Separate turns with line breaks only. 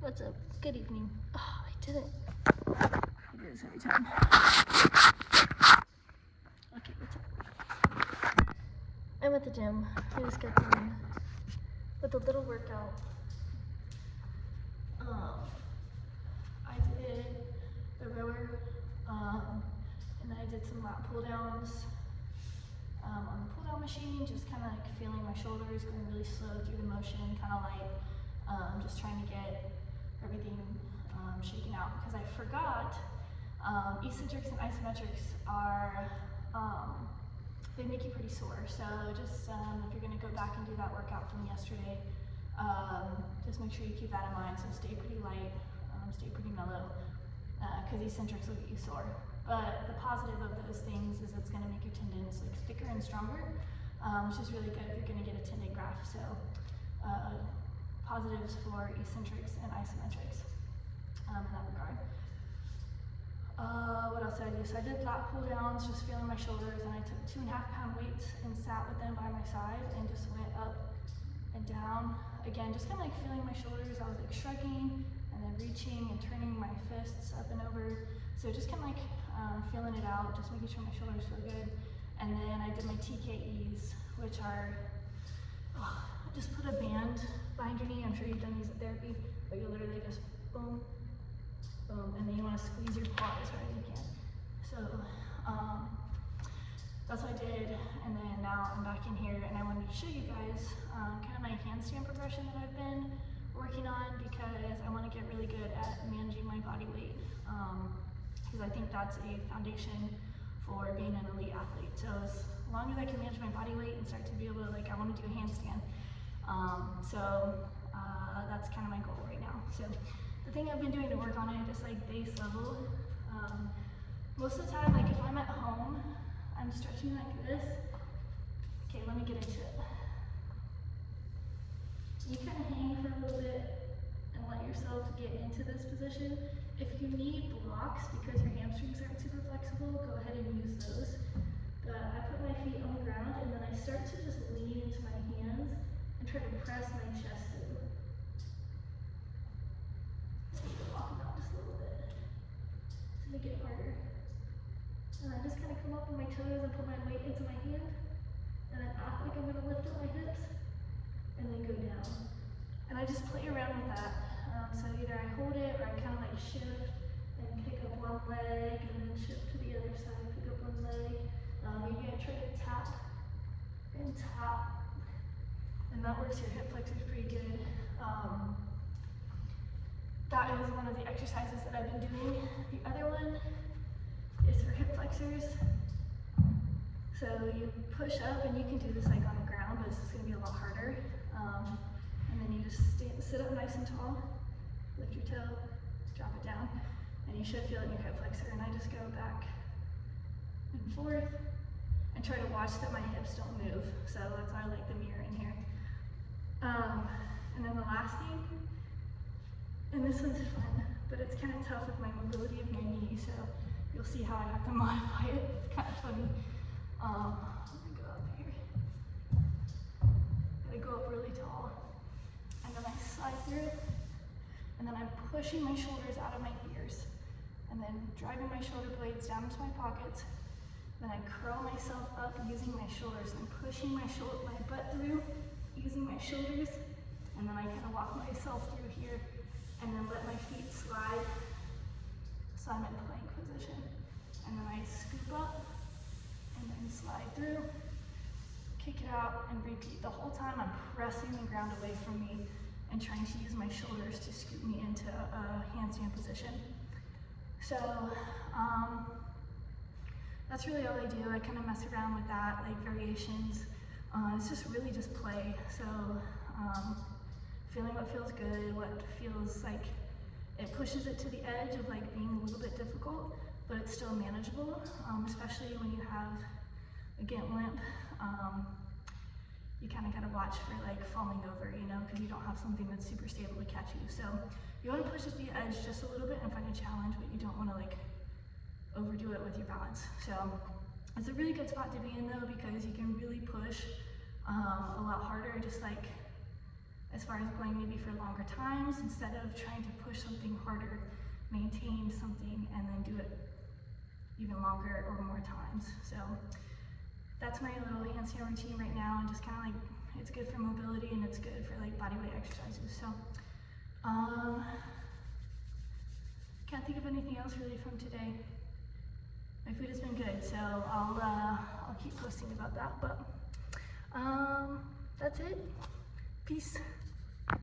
What's up? Good evening. Oh, I did it. I do this every time. Okay, what's up? I'm at the gym. I just got done with a little workout. I did the rower, and then I did some lat pull downs on the pull down machine, just kind of like feeling my shoulders, going really slow through the motion, kind of like just trying to get everything shaken out, because I forgot eccentrics and isometrics are, they make you pretty sore. So just if you're going to go back and do that workout from yesterday, just make sure you keep that in mind. So stay pretty light, stay pretty mellow, because eccentrics will get you sore. But the positive of those things is it's going to make your tendons like thicker and stronger, which is really good if you're going to get a tendon graft. So positives for eccentrics and isometrics in that regard. What else did I do? So I did lat pull downs, just feeling my shoulders, and I took 2.5 pound weights and sat with them by my side and just went up and down. Again, just kind of like feeling my shoulders. I was like shrugging and then reaching and turning my fists up and over. So just kind of like feeling it out, just making sure my shoulders feel good. And then I did my TKEs, which are, just put a band behind your knee. I'm sure you've done these at therapy, but you literally just boom, boom, and then you want to squeeze your quad as hard as you can. So that's what I did, and then now I'm back in here, and I wanted to show you guys kind of my handstand progression that I've been working on, because I want to get really good at managing my body weight, because I think that's a foundation for being an elite athlete. So as long as I can manage my body weight and start to be able to, like, I want to do a handstand. That's kind of my goal right now. So the thing I've been doing to work on it, just like base level, most of the time, like if I'm at home, I'm stretching like this. Okay, let me get into it. You kind of hang for a little bit and let yourself get into this position. If you need blocks because your hamstrings aren't super flexible, go ahead and use those. But I put my feet on the ground, and then I start to just lean into my hands and try to press my chest through. So you can walk out just a little bit. It's gonna get harder. And I just kind of come up on my toes and put my weight into my hand, and then act like I'm gonna lift up my hips, and then go down. And I just play around with that. So either I hold it, or I kind of like shift and pick up one leg, and then shift to the other side, pick up one leg. Maybe I try to tap and tap, and that works your hip flexors pretty good. That is one of the exercises that I've been doing. The other one is for hip flexors. So you push up, and you can do this like on the ground, but this is going to be a lot harder. And then you just sit up nice and tall, lift your toe, drop it down, and you should feel it in your hip flexor. And I just go back and forth and try to watch that my hips don't move. So that's why I like the mirror in here. And then the last thing, and this one's fun, but it's kind of tough with my mobility of my knee, so you'll see how I have to modify it. It's kind of funny. Let me go up here. Gotta go up really tall. And then I slide through, and then I'm pushing my shoulders out of my ears, and then driving my shoulder blades down into my pockets. Then I curl myself up using my shoulders, and pushing my butt through using my shoulders, and then I kind of walk myself through here, and then let my feet slide, so I'm in plank position. And then I scoop up, and then slide through, kick it out, and repeat. The whole time I'm pressing the ground away from me and trying to use my shoulders to scoop me into a handstand position. So that's really all I do. I kind of mess around with that, like variations. It's just really just play. So feeling what feels good, what feels like it pushes it to the edge of like being a little bit difficult, but it's still manageable, especially when you have a gant limp. You kind of got to watch for like falling over, you know, because you don't have something that's super stable to catch you. So you want to push it to the edge just a little bit and find a challenge, but you don't want to like overdo it with your balance. So it's a really good spot to be in though, because you can really push a lot harder, just like as far as going maybe for longer times instead of trying to push something harder, maintain something, and then do it even longer or more times. So that's my little handstand routine right now, and just kind of like, it's good for mobility and it's good for like bodyweight exercises. So can't think of anything else really from today. My food has been good, so I'll keep posting about that, but that's it. Peace.